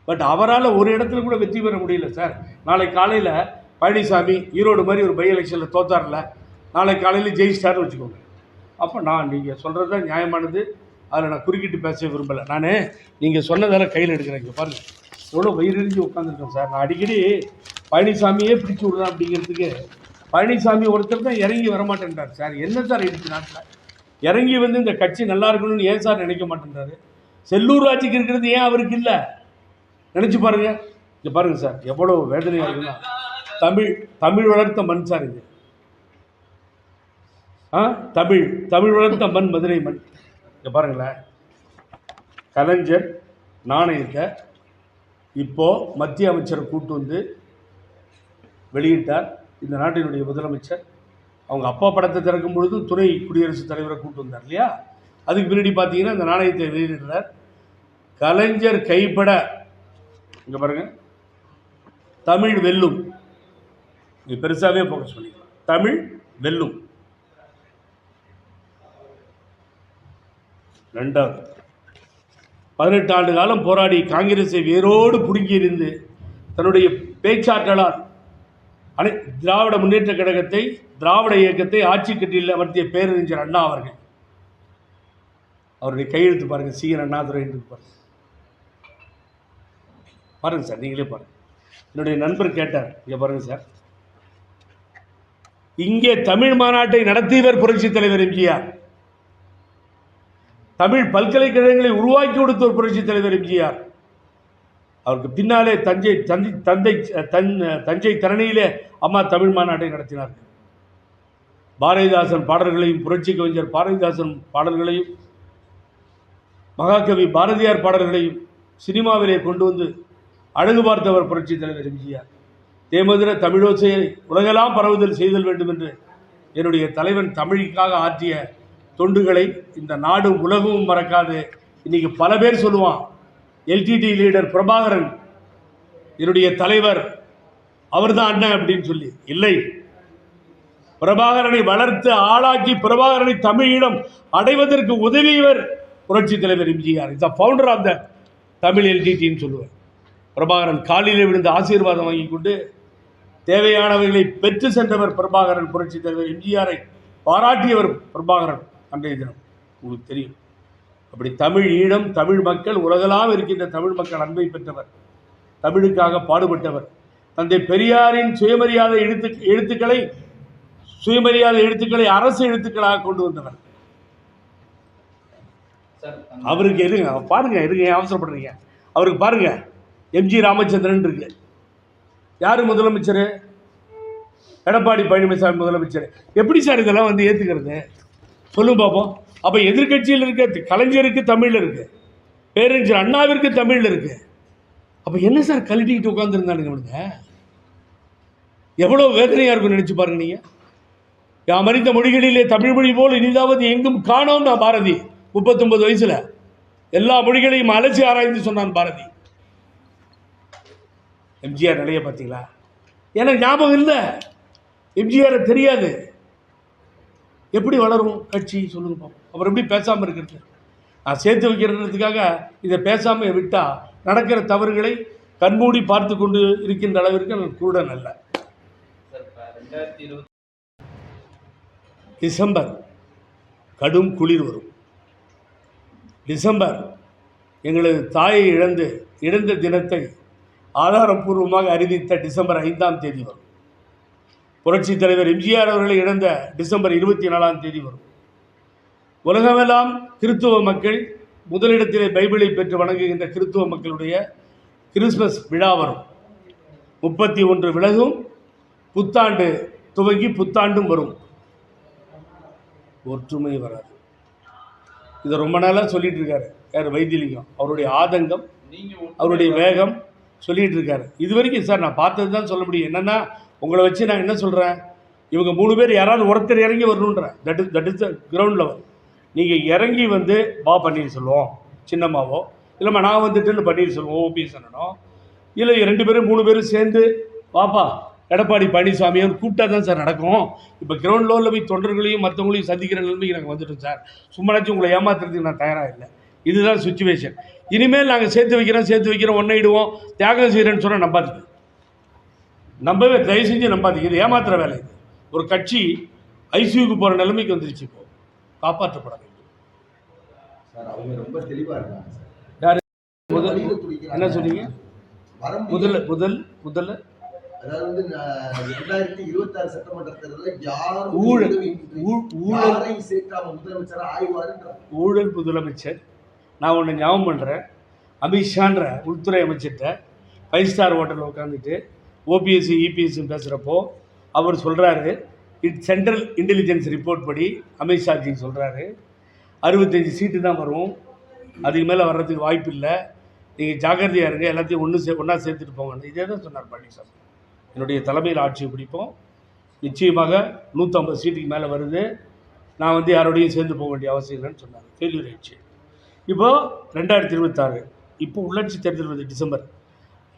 But அவரால் ஒரு இடத்துல கூட வெற்றி பெற முடியல சார். நாளை காலையில் பழனிசாமி ஈரோடு மாதிரி ஒரு பை எலெக்ஷனில் தோத்தாரில்ல, நாளை காலையில் ஜெயிச்சிட்டாருன்னு வச்சுக்கோங்க. அப்போ நீங்கள் சொல்கிறது தான் நியாயமானது, அதில் நான் குறுக்கிட்டு பேச விரும்பலை. நான் நீங்கள் சொன்னதெல்லாம் கையில் எடுக்கிறேன். இங்கே பாருங்கள், எவ்வளோ வயிறறிஞ்சு உட்காந்துருக்கேன் சார். நான் அடிக்கடி பழனிசாமியே பிடிச்சி விடுறேன் அப்படிங்கிறதுக்கு பழனிசாமி ஒருத்தர் தான் இறங்கி வரமாட்டேன்றார் சார். என்ன சார் எடுத்து நாட்டில் இறங்கி வந்து இந்த கட்சி நல்லா இருக்கணும்னு ஏன் சார் நினைக்க மாட்டேன்றாரு? செல்லூர் ராஜுக்கு இருக்கிறது ஏன் அவருக்கு இல்லை? நினச்சி பாருங்கள். இங்கே பாருங்கள் சார், எவ்வளோ வேதனையாக இருக்குன்னா, தமிழ் வளர்த்த மண் சார் இது. தமிழ் வளர்த்த மண் மதுரை மண். இங்கே பாருங்களேன், கலைஞர் நாணயத்தை இப்போது மத்திய அமைச்சரை கூட்டு வந்து வெளியிட்டார். இந்த நாட்டினுடைய முதலமைச்சர் அவங்க அப்பா படத்தை திறக்கும் பொழுது துணை குடியரசுத் தலைவரை கூட்டு வந்தார் இல்லையா? அதுக்கு பின்னாடி பார்த்தீங்கன்னா இந்த நாணயத்தை வெளியிடுறார். கலைஞர் கைப்பட இங்கே பாருங்கள், தமிழ் வெல்லும். இங்கே பெருசாகவே ஃபோக்கஸ் பண்ணிக்கலாம், தமிழ் வெல்லும். ரெண்டாவது, 18 ஆண்டு காலம் போராடி காங்கிரஸை வேரோடு பிடுங்கியிருந்து தன்னுடைய பேச்சாற்றலால் திராவிட முன்னேற்ற கழகத்தை, திராவிட இயக்கத்தை ஆட்சி கட்டியில் அமர்த்திய பேரறிஞர் அண்ணா அவர்கள். அவருடைய கையெழுத்து பாருங்கள், சி. என். அண்ணாதுரை என்று பாருங்கள் சார், நீங்களே பாருங்கள். என்னுடைய நண்பர் கேட்டார், இங்கே பாருங்கள் சார், இங்கே தமிழ் மாநாட்டை நடத்தியவர் புரட்சித் தலைவர் எம்ஜிஆர். தமிழ் பல்கலைக்கழகங்களை உருவாக்கி கொடுத்த ஒரு புரட்சித் தலைவர் எம்ஜிஆர். அவருக்கு பின்னாலே தஞ்சை தரணியிலே அம்மா தமிழ் மாநாட்டை நடத்தினார்கள். பாரதிதாசன் பாடல்களையும், புரட்சி கவிஞர் பாரதிதாசன் பாடல்களையும், மகாகவி பாரதியார் பாடல்களையும் சினிமாவிலே கொண்டு வந்து அழகு பார்த்தவர் புரட்சி தலைவர் எம்ஜிஆர். தேமதுர தமிழோசையை உலகெல்லாம் பரவுதல் செய்தல் வேண்டும் என்று என்னுடைய தலைவன் தமிழுக்காக ஆற்றிய தொண்டுகளை இந்த நாடு உலகமும் மறக்காது. இன்னைக்கு பல பேர் சொல்லுவான், எல்டிடி லீடர் பிரபாகரன் என்னுடைய தலைவர், அவர் தான் அண்ணன் அப்படின்னு சொல்லி. இல்லை, பிரபாகரனை வளர்த்து ஆளாக்கி பிரபாகரனை தமிழீழம் அடைவதற்கு உதவியவர் புரட்சி தலைவர் MGR. Is the founder of the Tamil எல்டிடின்னு சொல்லுவார். பிரபாகரன் காலிலே விழுந்து ஆசீர்வாதம் வாங்கி கொண்டு தேவையானவர்களை பெற்று சென்றவர் பிரபாகரன். புரட்சி தலைவர் எம்ஜிஆரை பாராட்டியவர் பிரபாகரன். அன்றைய தினம் உங்களுக்கு தெரியும். அப்படி தமிழ் ஈழம், தமிழ் மக்கள், உலகெல்லாம் இருக்கின்ற தமிழ் மக்கள் அன்பை பெற்றவர், தமிழுக்காக பாடுபட்டவர். தந்தை பெரியாரின் சுயமரியாதை எழுத்துக்களை அரசு எழுத்துக்களாக கொண்டு வந்தவர். அவருக்கு இருங்க, பாருங்க, இருங்க, அவசரப்படுறீங்க. அவருக்கு பாருங்க, எம்ஜி ராமச்சந்திரன் இருக்கு. யாரு முதலமைச்சர்? எடப்பாடி பழனிசாமி முதலமைச்சர். எப்படி சார் இதெல்லாம் வந்து ஏற்றுக்கிறது? சொல்லுங்க பார்ப்போம். அப்போ எதிர்கட்சியில் இருக்க கலைஞருக்கு தமிழில் இருக்கு, பேரறிஞர் அண்ணாவிற்கு தமிழில் இருக்கு. அப்போ என்ன சார் கழட்டிக்கிட்டு உட்காந்துருந்தானுங்க அவனுங்க? எவ்வளோ வேதனையாக இருக்கும் நினச்சி பாருங்க நீங்கள். யாம் அறிந்த மொழிகளிலே தமிழ் மொழி போல் இனிதாவது எங்கும் காணோம் நான் பாரதி. 39 வயசில் எல்லா மொழிகளையும் அலசி ஆராய்ந்து சொன்னான் பாரதி. எம்ஜிஆர் நிலைய பார்த்தீங்களா? எனக்கு ஞாபகம் இல்லை, எம்ஜிஆரை தெரியாது. எப்படி வளரும் கட்சி சொல்லுங்க பார்ப்போம். அப்புறம் எப்படி பேசாமல் இருக்கிறது? நான் சேர்த்து வைக்கிறதுக்காக இதை பேசாமல் விட்டால் நடக்கிற தவறுகளை கண்மூடி பார்த்து கொண்டு இருக்கின்ற அளவிற்கு நான் குருடன் அல்ல. டிசம்பர் கடும் குளிர் வரும். டிசம்பர் எங்களது தாயை இழந்த தினத்தை ஆதாரப்பூர்வமாக அறிவித்த டிசம்பர் 5ஆம் தேதி வரும். புரட்சி தலைவர் எம்ஜிஆர் அவர்களை இழந்த டிசம்பர் 24ஆம் தேதி வரும். உலகமெல்லாம் கிறித்துவ மக்கள் முதலிடத்திலே பைபிளை பெற்று வணங்குகின்ற கிறித்துவ மக்களுடைய கிறிஸ்மஸ் விழா வரும். 31 விலகும், புத்தாண்டு துவங்கி புத்தாண்டும் வரும். ஒற்றுமை வராது. இதை ரொம்ப நாளாக சொல்லிட்டு இருக்காரு யார்? வைத்திலிங்கம். அவருடைய ஆதங்கம், அவருடைய வேகம் சொல்லிட்டு இருக்காரு. இது வரைக்கும் சார் நான் பார்த்தது தான் சொல்ல முடியும். என்னன்னா, உங்களை வச்சு நான் என்ன சொல்கிறேன், இவங்க 3 பேர் யாராவது ஒருத்தர் இறங்கி வரணுன்றேன். That is the ground level. நீங்கள் இறங்கி வந்து பா பன்னீர்செல்வம் சின்னம்மாவோ, இல்லைம்மா நான் வந்துட்டுன்னு பன்னீர்செல்வம் ஓபிஎஸ் அண்ணனோ, இல்லை 2 பேரும் 3 பேரும் சேர்ந்து பாப்பா எடப்பாடி பழனிசாமியை கூப்பிட்டா தான் சார் நடக்கும். இப்போ கிரவுண்ட் லெவலில் போய் தொண்டர்களையும் மற்றவங்களையும் சந்திக்கிற நிலைமைக்கு நாங்கள் வந்துட்டோம் சார். சும்மாச்சும் உங்களை ஏமாத்துறதுக்கு நான் தயாராக இல்லை. இதுதான் சுச்சுவேஷன். இனிமேல் நாங்கள் சேர்த்து வைக்கிறோம் ஒன்றையிடுவோம் தியாகம் செய்கிறேன்னு சொன்னால் நம்பாதீங்க, நம்பவே தயவு செஞ்சு நம்பாதீங்க. இது ஏமாத்துற வேலை. இது ஒரு கட்சி ஐசியூக்கு போகிற நிலைமைக்கு வந்துருச்சு. இப்போ காப்பாற்றப்பட வேண்டும். யார் என்ன சொன்னீங்க? முதல்ல அதாவது 2026 சட்டமன்ற தேர்தலில் ஊழல் முதலமைச்சர். நான் ஒன்று ஞாபகம் பண்ணுறேன். அமித்ஷான்ற உள்துறை அமைச்சர்கிட்ட 5 ஸ்டார் ஹோட்டலில் உட்காந்துட்டு ஓபிஎஸ்சி இபிஎஸ்சி பேசுகிறப்போ அவர் சொல்கிறாரு, சென்ட்ரல் இன்டெலிஜென்ஸ் ரிப்போர்ட் படி அமித்ஷாஜி சொல்கிறாரு 65 சீட்டு தான் வரும், அதுக்கு மேலே வர்றதுக்கு வாய்ப்பு இல்லை, நீங்கள் ஜாக்கிரதையாக இருங்க, எல்லாத்தையும் ஒன்றா சேர்த்துட்டு போங்க. இதே தான் சொன்னார் பழனிசாமி. என்னுடைய தலைமையில் ஆட்சியை பிடிப்போம், நிச்சயமாக 150 சீட்டுக்கு மேலே வருது, நான் யாரோடையும் சேர்ந்து போக வேண்டிய அவசியம் இல்லைன்னு சொன்னார். ஃபெயில்யூர் ஆயிடுச்சு. இப்போது 2026 இப்போ உள்ளாட்சி தேர்தல் வந்து டிசம்பர்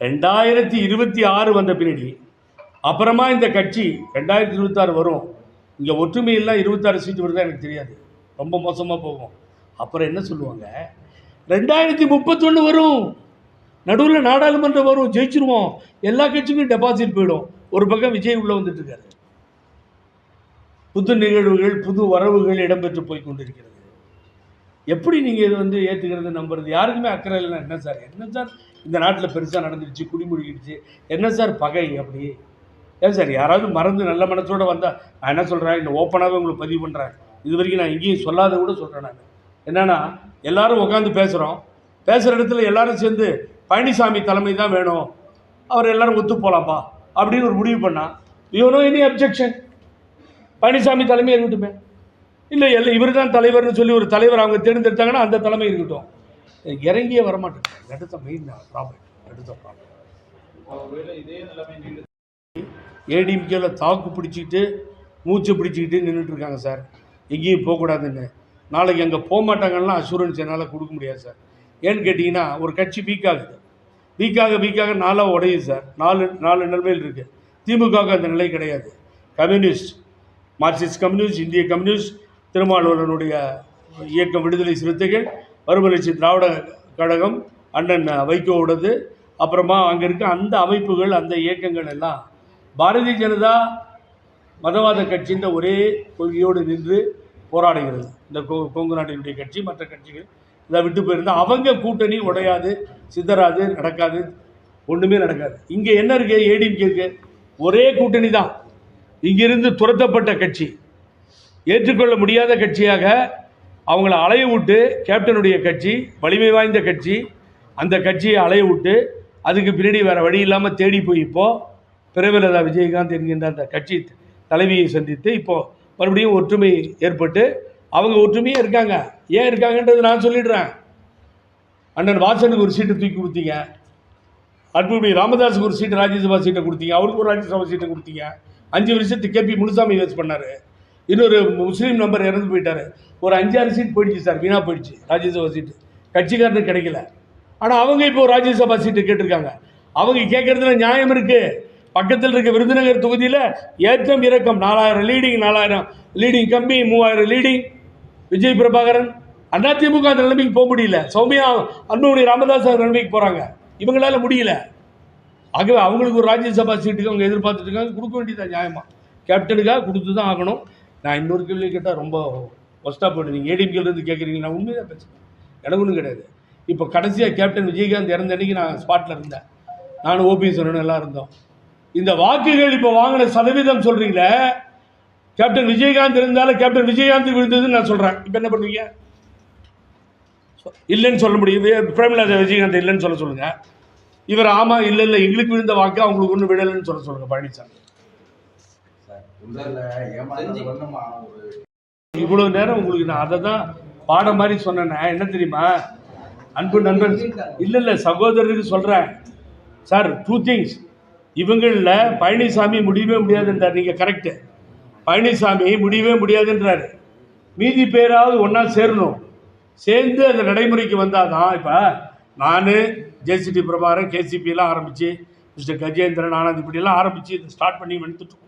2026 வந்த பின்னாடி அப்புறமா இந்த கட்சி 2026 வரும். இங்கே ஒற்றுமையெல்லாம் 26 சீட்டு வருதா எனக்கு தெரியாது, ரொம்ப மோசமாக போகும். அப்புறம் என்ன சொல்லுவாங்க, 2031 வரும், நடுவில் நாடாளுமன்றம் வரும், ஜெயிச்சிருவோம், எல்லா கட்சிக்கும் டெபாசிட் போயிடும். ஒரு பக்கம் விஜய் உள்ளே வந்துட்டு இருக்காரு, புது நிகழ்வுகள் புது வரவுகள் இடம்பெற்று போய் கொண்டிருக்கிறது. எப்படி நீங்கள் இது ஏற்றுக்கிறது நம்புறது? யாருக்குமே அக்கறை இல்லைன்னா என்ன சார் இந்த நாட்டில் பெருசாக நடந்துருச்சு, குடிமொழிக்கிடுச்சு, என்ன சார் பகை? அப்படி ஏன் சார் யாராவது மறந்து நல்ல மனசோடு வந்தால் நான் என்ன சொல்கிறேன், இந்த ஓப்பனாகவே உங்களுக்கு பதிவு பண்ணுறேன், இது வரைக்கும் நான் எங்கேயும் சொல்லாத கூட சொல்கிறேன். நான் என்னென்னா, எல்லோரும் உட்காந்து பேசுகிற இடத்துல எல்லோரும் சேர்ந்து பழனிசாமி தலைமை தான் வேணும், அவர் எல்லோரும் ஒத்து போகலாம்ப்பா அப்படின்னு ஒரு முடிவு பண்ணால், யூனோ எனி அப்ஜெக்ஷன், பழனிசாமி தலைமை இருக்கட்டுமே, இல்லை இவர் தான் தலைவர்னு சொல்லி ஒரு தலைவர் அவங்க தேர்ந்தெடுத்தாங்கன்னா அந்த தலைமை இருக்கட்டும். இறங்கியே வரமாட்டேன். எடுத்த மெயின் ப்ராப்ளம். ஏடிஎம்கேல தாக்கு பிடிச்சிக்கிட்டு மூச்சு பிடிச்சிக்கிட்டு நின்றுட்டுருக்காங்க சார், எங்கேயும் போகக்கூடாதுன்னு. நாளைக்கு அங்கே போக மாட்டாங்கன்னா அஷூரன்ஸ் என்னால் கொடுக்க முடியாது சார். ஏன்னு கேட்டிங்கன்னா, ஒரு கட்சி வீக்காக நாளாக உடையுது சார். நாலு நிலைமையில் இருக்குது. திமுகவுக்கு அந்த நிலை கிடையாது. கம்யூனிஸ்ட், மார்க்சிஸ்ட் கம்யூனிஸ்ட், இந்திய கம்யூனிஸ்ட், திருமாவளவனுடைய இயக்கம், விடுதலை சிறுத்தைகள், மறுமலர்ச்சி திராவிட கழகம், அண்ணன் வைகோவோடது, அப்புறமா அங்கே இருக்க அந்த அமைப்புகள், அந்த இயக்கங்கள் எல்லாம் பாரதிய ஜனதா மதவாத கட்சின்ற ஒரே கொள்கையோடு நின்று போராடுகிறது. இந்த கொங்கு நாட்டினுடைய கட்சி, மற்ற கட்சிகள் இதை விட்டு போயிருந்தால் அவங்க கூட்டணி உடையாது, சிதறாது, நடக்காது, ஒன்றுமே நடக்காது. இங்கே என்ன இருக்குது, ஏடிஎம்கே ஒரே கூட்டணி தான். இங்கிருந்து துரத்தப்பட்ட கட்சி, ஏற்றுக்கொள்ள முடியாத கட்சியாக அவங்கள அலைய விட்டு, கேப்டனுடைய கட்சி வலிமை வாய்ந்த கட்சி, அந்த கட்சியை அலைய விட்டு அதுக்கு பின்னாடி வேறு வழி இல்லாமல் தேடி போய் இப்போது பிரேமலதா விஜயகாந்த் என்கின்ற அந்த கட்சி தலைவியை சந்தித்து இப்போது மறுபடியும் ஒற்றுமை ஏற்பட்டு அவங்க ஒற்றுமையாக இருக்காங்க. ஏன் இருக்காங்கன்றது நான் சொல்லிடுறேன். அண்ணன் வாசனுக்கு ஒரு சீட்டு தூக்கி கொடுத்தீங்க, அன்புமணி ராமதாஸுக்கு ஒரு சீட்டு ராஜ்யசபா சீட்டை கொடுத்தீங்க, அவருக்கு ஒரு ராஜ்யசபா சீட்டை கொடுத்தீங்க. 5 வருஷத்துக்கு கேபி முனுசாமி வேஸ்ட் பண்ணார். இன்னொரு முஸ்லீம் நம்பர் இறந்து போயிட்டார். ஒரு 5-6 சீட் போயிடுச்சு சார், வீணாக போயிடுச்சு ராஜ்யசபா சீட்டு, கட்சிக்காரனுக்கு கிடைக்கல. ஆனால் அவங்க இப்போ ராஜ்யசபா சீட்டு கேட்டிருக்காங்க. அவங்க கேட்குறதுல நியாயம் இருக்குது. பக்கத்தில் இருக்க விருதுநகர் தொகுதியில் ஏற்றம் இறக்கம் 4000 லீடிங், 4000 லீடிங் கம்மி, 3000 லீடிங் விஜய் பிரபாகரன். அதிமுக அந்த நிலைமைக்கு போக முடியல. சௌமியா அன்புமணி ராமதாஸ் அந்த நிலைமைக்கு போகிறாங்க, இவங்களால முடியல. ஆகவே அவங்களுக்கு ஒரு ராஜ்யசபா சீட்டுக்கு அவங்க எதிர்பார்த்துட்டு இருக்காங்க. கொடுக்க வேண்டியதான் நியாயமாக, கேப்டனுக்காக கொடுத்து தான் ஆகணும். நான் இன்னொரு கேள்வி கேட்டால் ரொம்ப ஒஸ்ட்டாக போய்ட்டு, நீங்கள் ஏடிஎம்கேலேருந்து கேட்குறீங்க, நான் உண்மையாக பேசுகிறேன், எனக்கு ஒன்றும் கிடையாது. இப்போ கடைசியாக கேப்டன் விஜயகாந்த் இறந்த அன்றைக்கி நான் ஸ்பாட்டில் இருந்தேன், நானும் ஓபிஎஸ் எல்லாம் இருந்தோம். இந்த வாக்குகள் இப்போ வாங்கின சதவீதம் சொல்கிறீங்களே, கேப்டன் விஜயகாந்த் இருந்தாலும் கேப்டன் விஜயகாந்த் விழுந்ததுன்னு நான் சொல்கிறேன். இப்போ என்ன பண்ணுவீங்க? இல்லைன்னு சொல்ல முடியும். பிரேமலதா விஜயகாந்த் இல்லைன்னு சொல்லுங்கள். இவர் ஆமாம் இல்லை எங்களுக்கு விழுந்த வாக்கு அவங்களுக்கு ஒன்றும் விடலைன்னு சொல்லுங்கள் பழனிசாமி. இவ்வளோ நேரம் உங்களுக்கு நான் அதை தான் பாடம் மாதிரி சொன்னேன்னா என்ன தெரியுமா, அன்பு நண்பன், இல்லை சகோதரருக்கு சொல்கிறேன் சார், 2 things. இவங்களில் பழனிசாமி முடியவே முடியாதுன்றார். நீங்கள் கரெக்டு, பழனிசாமி முடியவே முடியாதுன்றார். மீதி பேராவது ஒன்றா சேரணும், சேர்ந்து அந்த நடைமுறைக்கு வந்தால் தான். இப்போ நான் ஜேசிடி பிரபாகரன், கேசிபியெல்லாம் ஆரம்பித்து, மிஸ்டர் கஜேந்திரன், ஆனந்த் இப்படியெல்லாம் ஆரம்பித்து இதை ஸ்டார்ட் பண்ணி வந்துட்டோம்.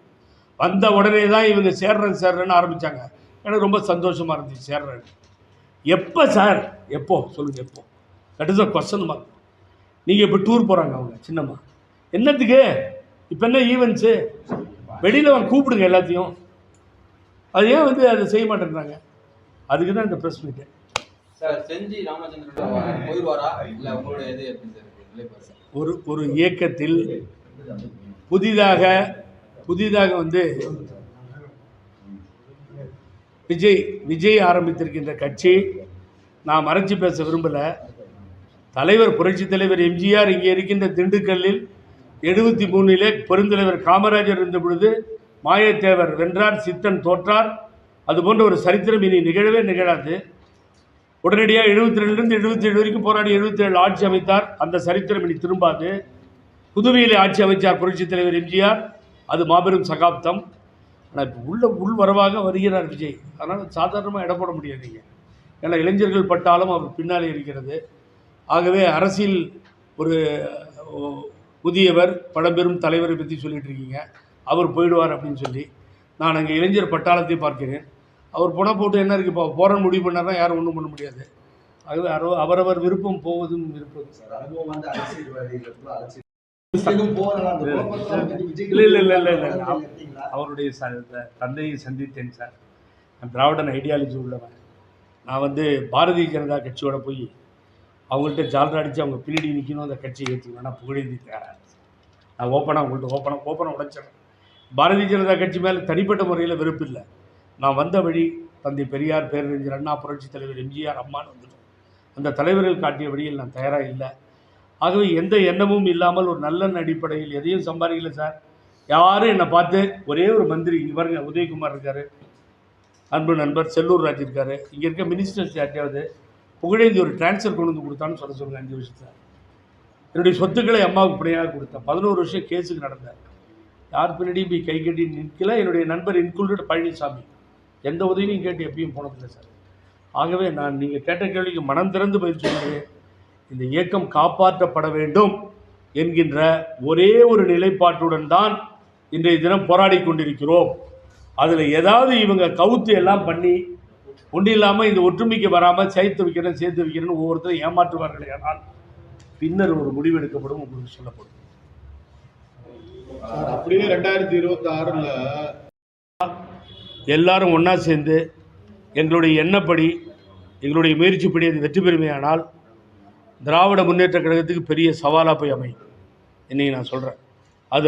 வந்த உடனே தான் இவங்க சேர்றேன்னு ஆரம்பித்தாங்க. எனக்கு ரொம்ப சந்தோஷமாக இருந்துச்சு சேர்றேன். எப்போ சார் எப்போ சொல்லுங்கள், எப்போ? That is a question mark. நீங்கள் இப்போ டூர் போகிறாங்க அவங்க சின்னம்மா, என்னத்துக்கு? இப்போ என்ன ஈவெண்ட்ஸு? வெளியில் அவங்க கூப்பிடுங்க எல்லாத்தையும். அது ஏன் வந்து அதை செய்ய மாட்டேன்றாங்க? அதுக்கு தான் இந்த ப்ரெஸ் மீட்டு. சார் செஞ்சி ராமச்சந்திரன் போயிடுவாரா இல்லை உங்களுடைய இது எப்படி சார் நிலைப்பாடு? ஒரு இயக்கத்தில் புதிதாக வந்து விஜய் ஆரம்பித்திருக்கின்ற கட்சி, நான் மறைச்சி பேச விரும்பலை. தலைவர் புரட்சித் தலைவர் எம்ஜிஆர் இங்கே இருக்கின்ற திண்டுக்கல்லில் 73 பெருந்தலைவர் காமராஜர் இருந்த பொழுது மாயத்தேவர் வென்றார், சித்தன் தோற்றார். அதுபோன்ற ஒரு சரித்திரம் இனி நிகழவே நிகழாது. உடனடியாக 72லிருந்து 77 வரைக்கும் போராடி 77 ஆட்சி அமைத்தார். அந்த சரித்திரம் இனி திரும்பாது. புதுவையிலே ஆட்சி அமைச்சார் புரட்சித் தலைவர் எம்ஜிஆர், அது மாபெரும் சகாப்தம். ஆனால் இப்போ உள்வரவாக வருகிறார் விஜய். அதனால் சாதாரணமாக இட போட முடியாதுங்க. ஏன்னா இளைஞர்கள் பட்டாலும் அவர் பின்னாலே இருக்கிறது. ஆகவே அரசியல் ஒரு புதியவர் பழம்பெரும் தலைவரை பற்றி சொல்லிட்டு இருக்கீங்க, அவர் போயிடுவார் அப்படின்னு சொல்லி. நான் அங்கே இளைஞர் பட்டாளத்தை பார்க்கிறேன். அவர் போனால் போட்டு என்ன இருக்குது? இப்போ போகிறன்னு முடிவு பண்ணார்னா யாரும் ஒன்றும் பண்ண முடியாது. ஆகவே அவரவர் விருப்பம் போவதும் விருப்பம். இல்லை, அவருடைய தந்தையை சந்தித்தேன் சார். நான் திராவிடன் ஐடியாலஜி உள்ளவன். நான் வந்து பாரதிய ஜனதா கட்சியோட போய் அவங்கள்ட்ட ஜால்ரா அடித்து அவங்க பின்னாடி நிற்கணும், அந்த கட்சியை ஏற்றிக்கணும். நான் புகழேந்தி தரேன். நான் உங்கள்கிட்ட ஓப்பனாக உடைச்சிடறேன். பாரதிய ஜனதா கட்சி மேலே தனிப்பட்ட முறையில் வெறுப்பு இல்லை. நான் வந்த வழி தந்தை பெரியார், பேரறிஞர் அண்ணா, புரட்சித் தலைவர் எம்ஜிஆர், அம்மான்னு வந்துட்டோம். அந்த தலைவர்கள் காட்டிய வழியில் நான் தயாராக இல்லை. ஆகவே எந்த எண்ணமும் இல்லாமல் ஒரு நல்ல அடிப்படையில் எதையும் சம்பாதிக்கல சார். யாரும் என்னை பார்த்து ஒரே ஒரு மந்திரி இங்கே பாருங்க, உதயகுமார் இருக்கார், அன்பு நண்பர் செல்லூர் ராஜ் இருக்கார், இங்கே இருக்க மினிஸ்டர்ஸ் யார்ட்டையாவது புகழேந்தி ஒரு டிரான்ஸ்ஃபர் கொண்டு வந்து கொடுத்தான்னு சொல்லுங்கள். 5 வருஷத்தில் என்னுடைய சொத்துக்களை அம்மாவுக்கு பிணையாக கொடுத்தேன். 11 வருஷம் கேஸுக்கு நடந்தேன். யார் பின்னாடியும் போய் கை கட்டி நிற்கல. என்னுடைய நண்பர் இன்க்ளூடட் பழனிசாமி எந்த உதவியும் கேட்டு எப்பயும் போனதில்லை சார். ஆகவே நான் நீங்கள் கேட்ட கேள்விக்கு மனம் திறந்து பதில் சொல்கிறேன். இந்த இயக்கம் காப்பாற்றப்பட வேண்டும் என்கின்ற ஒரே ஒரு நிலைப்பாட்டுடன் தான் இன்றைய தினம் போராடி கொண்டிருக்கிறோம். அதில் ஏதாவது இவங்க கவுத்து எல்லாம் பண்ணி ஒன்றும் இல்லாமல் இந்த ஒற்றுமைக்கு வராமல் சேர்த்து வைக்கிறேன்னு ஒவ்வொருத்தரும் ஏமாற்றுவார்களே, ஆனால் பின்னர் ஒரு முடிவு எடுக்கப்படும், உங்களுக்கு சொல்லப்படும். அப்படியே 2026 எல்லாரும் ஒன்றா சேர்ந்து எங்களுடைய எண்ணப்படி, எங்களுடைய முயற்சிப்படி அது வெற்றி பெறுமையானால் திராவிட முன்னேற்ற கழகத்துக்கு பெரிய சவாலாக போய் அமையும். இன்றைக்கி நான் சொல்கிறேன், அது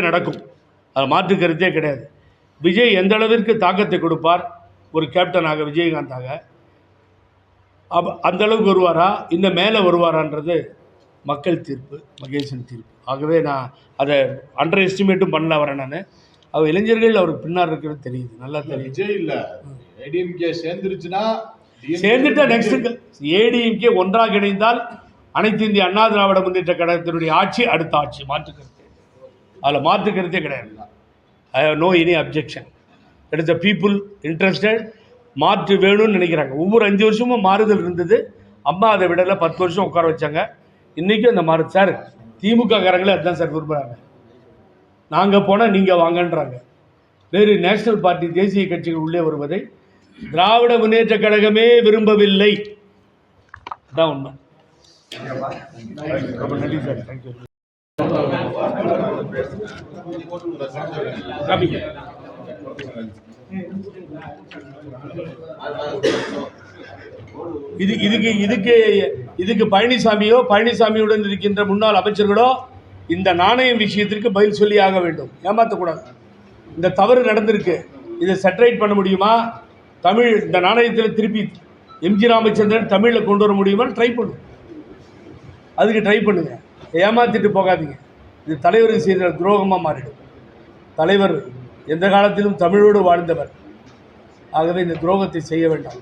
நடக்கும். அது மாற்று கருத்தே கிடையாது. விஜய் எந்த அளவிற்கு தாக்கத்தை கொடுப்பார் ஒரு கேப்டனாக, விஜயகாந்தாக, அந்த அளவுக்கு வருவாரா, இந்த மேலே வருவாரான்றது மக்கள் தீர்ப்பு, மகேசன் தீர்ப்பு. ஆகவே நான் அதை அண்டர் எஸ்டிமேட்டும் பண்ணல வரேன். நான் அவர் இளைஞர்கள் அவருக்கு பின்னால் இருக்கிறது தெரியுது, நல்லா தெரியும். விஜய் இல்லை, ஏடிஎம்கே சேர்ந்துருச்சுன்னா சேர்ந்துட்டா நெக்ஸ்ட் ஏடிஎம்கே ஒன்றாக இணைந்தால் அனைத்து இந்திய அண்ணா திராவிட முன்னேற்ற கழகத்தினுடைய ஆட்சி அடுத்த ஆட்சி, மாற்று கருத்து அதில் மாற்று கருத்தே கிடையாது. I have no any objection. It is the people interested. மாற்று வேணும்னு நினைக்கிறாங்க. ஒவ்வொரு 5 வருஷமும் மாறுதல் இருந்தது. அம்மா அதை விடலை, 10 வருஷம் உட்கார வச்சாங்க. இன்றைக்கும் அந்த மாறு சார், திமுக காரங்களே அதுதான் சார் விரும்புகிறாங்க. நாங்கள் போனால் நீங்கள் வாங்கன்றாங்க. வேறு நேஷனல் பார்ட்டி, தேசிய கட்சிகள் உள்ளே வருவதை திராவிட முன்னேற்ற கழகமே விரும்பவில்லை. அதான் உண்மை. ரொம்ப நன்றி சார், தேங்க்யூ. இதுக்கு பழனிசாமியுடன் இருக்கின்ற முன்னாள் அமைச்சர்களோ இந்த நாணயம் விஷயத்திற்கு பதில் சொல்லி ஆக வேண்டும். ஏமாற்றக்கூடாது. இந்த தவறு நடந்திருக்கு, இதை செட்டரைட் பண்ண முடியுமா? தமிழ் இந்த நாணயத்தில் திருப்பி எம்ஜி ராமச்சந்திரன் தமிழில் கொண்டு வர முடியுமான்னு ட்ரை பண்ணுங்க. அதுக்கு ட்ரை பண்ணுங்க, ஏமாற்றிட்டு போகாதீங்க. இது தலைவருக்கு செய்த துரோகமாக மாறிடும். தலைவர் எந்த காலத்திலும் தமிழோடு வாழ்ந்தவர். ஆகவே இந்த துரோகத்தை செய்ய வேண்டாம்.